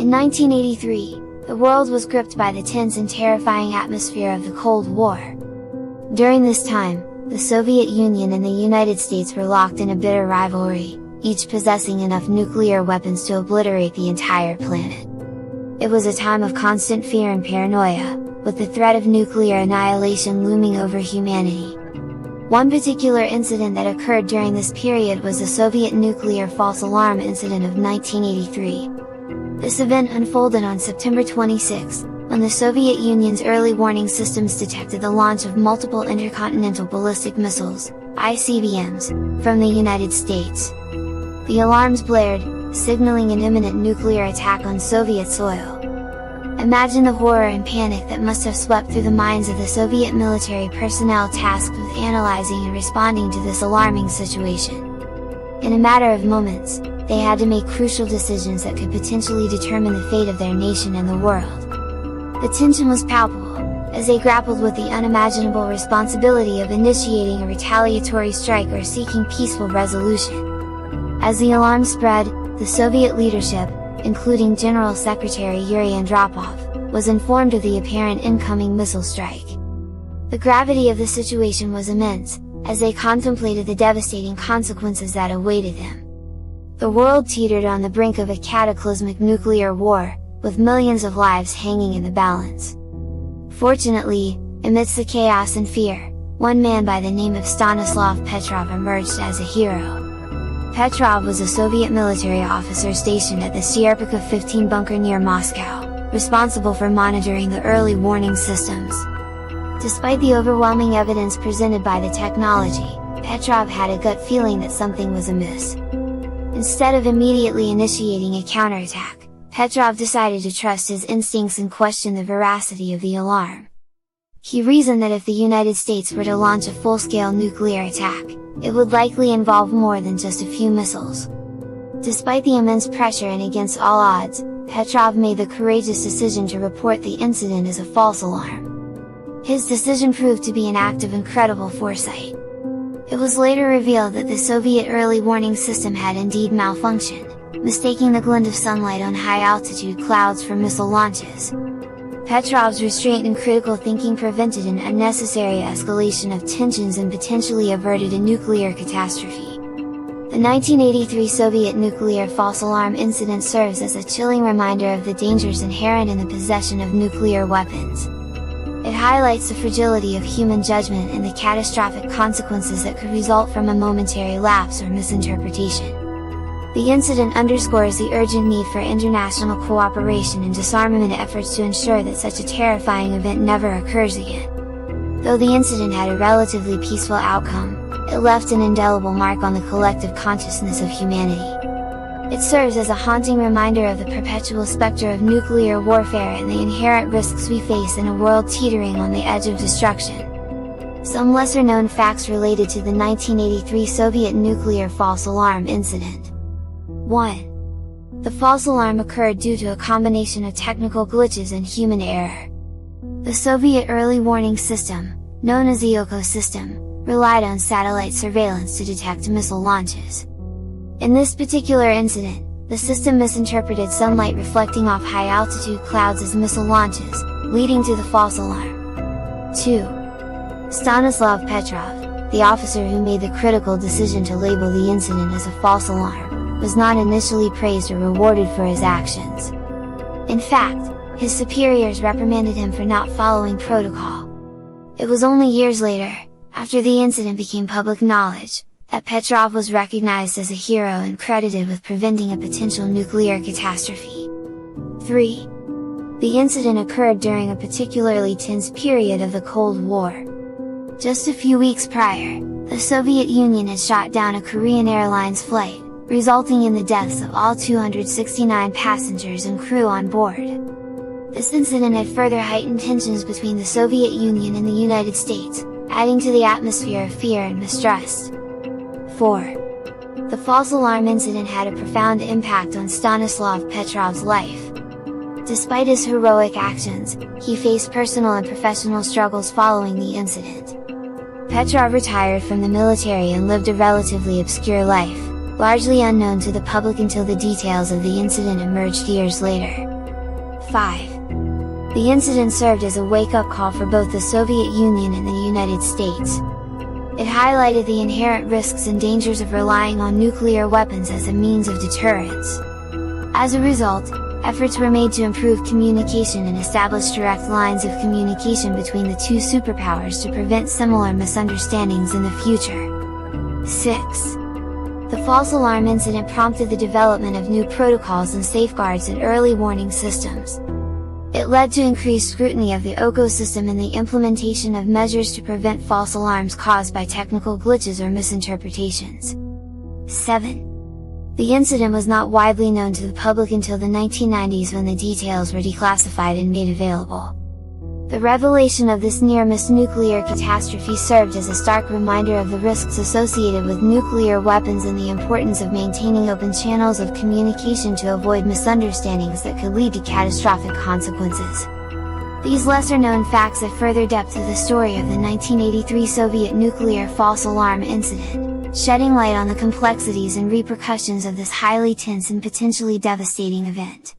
In 1983, the world was gripped by the tense and terrifying atmosphere of the Cold War. During this time, the Soviet Union and the United States were locked in a bitter rivalry, each possessing enough nuclear weapons to obliterate the entire planet. It was a time of constant fear and paranoia, with the threat of nuclear annihilation looming over humanity. One particular incident that occurred during this period was the Soviet nuclear false alarm incident of 1983. This event unfolded on September 26, when the Soviet Union's early warning systems detected the launch of multiple intercontinental ballistic missiles, ICBMs, from the United States. The alarms blared, signaling an imminent nuclear attack on Soviet soil. Imagine the horror and panic that must have swept through the minds of the Soviet military personnel tasked with analyzing and responding to this alarming situation. In a matter of moments, they had to make crucial decisions that could potentially determine the fate of their nation and the world. The tension was palpable, as they grappled with the unimaginable responsibility of initiating a retaliatory strike or seeking peaceful resolution. As the alarm spread, the Soviet leadership, including General Secretary Yuri Andropov, was informed of the apparent incoming missile strike. The gravity of the situation was immense, as they contemplated the devastating consequences that awaited them. The world teetered on the brink of a cataclysmic nuclear war, with millions of lives hanging in the balance. Fortunately, amidst the chaos and fear, one man by the name of Stanislav Petrov emerged as a hero. Petrov was a Soviet military officer stationed at the Sierpikov 15 bunker near Moscow, responsible for monitoring the early warning systems. Despite the overwhelming evidence presented by the technology, Petrov had a gut feeling that something was amiss. Instead of immediately initiating a counterattack, Petrov decided to trust his instincts and question the veracity of the alarm. He reasoned that if the United States were to launch a full-scale nuclear attack, it would likely involve more than just a few missiles. Despite the immense pressure and against all odds, Petrov made the courageous decision to report the incident as a false alarm. His decision proved to be an act of incredible foresight. It was later revealed that the Soviet early warning system had indeed malfunctioned, mistaking the glint of sunlight on high-altitude clouds for missile launches. Petrov's restraint and critical thinking prevented an unnecessary escalation of tensions and potentially averted a nuclear catastrophe. The 1983 Soviet nuclear false alarm incident serves as a chilling reminder of the dangers inherent in the possession of nuclear weapons. It highlights the fragility of human judgment and the catastrophic consequences that could result from a momentary lapse or misinterpretation. The incident underscores the urgent need for international cooperation and disarmament efforts to ensure that such a terrifying event never occurs again. Though the incident had a relatively peaceful outcome, it left an indelible mark on the collective consciousness of humanity. It serves as a haunting reminder of the perpetual specter of nuclear warfare and the inherent risks we face in a world teetering on the edge of destruction. Some lesser-known facts related to the 1983 Soviet nuclear false alarm incident. 1. The false alarm occurred due to a combination of technical glitches and human error. The Soviet early warning system, known as the OKO system, relied on satellite surveillance to detect missile launches. In this particular incident, the system misinterpreted sunlight reflecting off high-altitude clouds as missile launches, leading to the false alarm. 2. Stanislav Petrov, the officer who made the critical decision to label the incident as a false alarm, was not initially praised or rewarded for his actions. In fact, his superiors reprimanded him for not following protocol. It was only years later, after the incident became public knowledge, that Petrov was recognized as a hero and credited with preventing a potential nuclear catastrophe. 3. The incident occurred during a particularly tense period of the Cold War. Just a few weeks prior, the Soviet Union had shot down a Korean Airlines flight, resulting in the deaths of all 269 passengers and crew on board. This incident had further heightened tensions between the Soviet Union and the United States, adding to the atmosphere of fear and mistrust. 4. The false alarm incident had a profound impact on Stanislav Petrov's life. Despite his heroic actions, he faced personal and professional struggles following the incident. Petrov retired from the military and lived a relatively obscure life, largely unknown to the public until the details of the incident emerged years later. 5. The incident served as a wake-up call for both the Soviet Union and the United States. It highlighted the inherent risks and dangers of relying on nuclear weapons as a means of deterrence. As a result, efforts were made to improve communication and establish direct lines of communication between the two superpowers to prevent similar misunderstandings in the future. 6. The false alarm incident prompted the development of new protocols and safeguards and early warning systems. It led to increased scrutiny of the ecosystem and the implementation of measures to prevent false alarms caused by technical glitches or misinterpretations. 7. The incident was not widely known to the public until the 1990s when the details were declassified and made available. The revelation of this near-miss nuclear catastrophe served as a stark reminder of the risks associated with nuclear weapons and the importance of maintaining open channels of communication to avoid misunderstandings that could lead to catastrophic consequences. These lesser-known facts add further depth to the story of the 1983 Soviet nuclear false alarm incident, shedding light on the complexities and repercussions of this highly tense and potentially devastating event.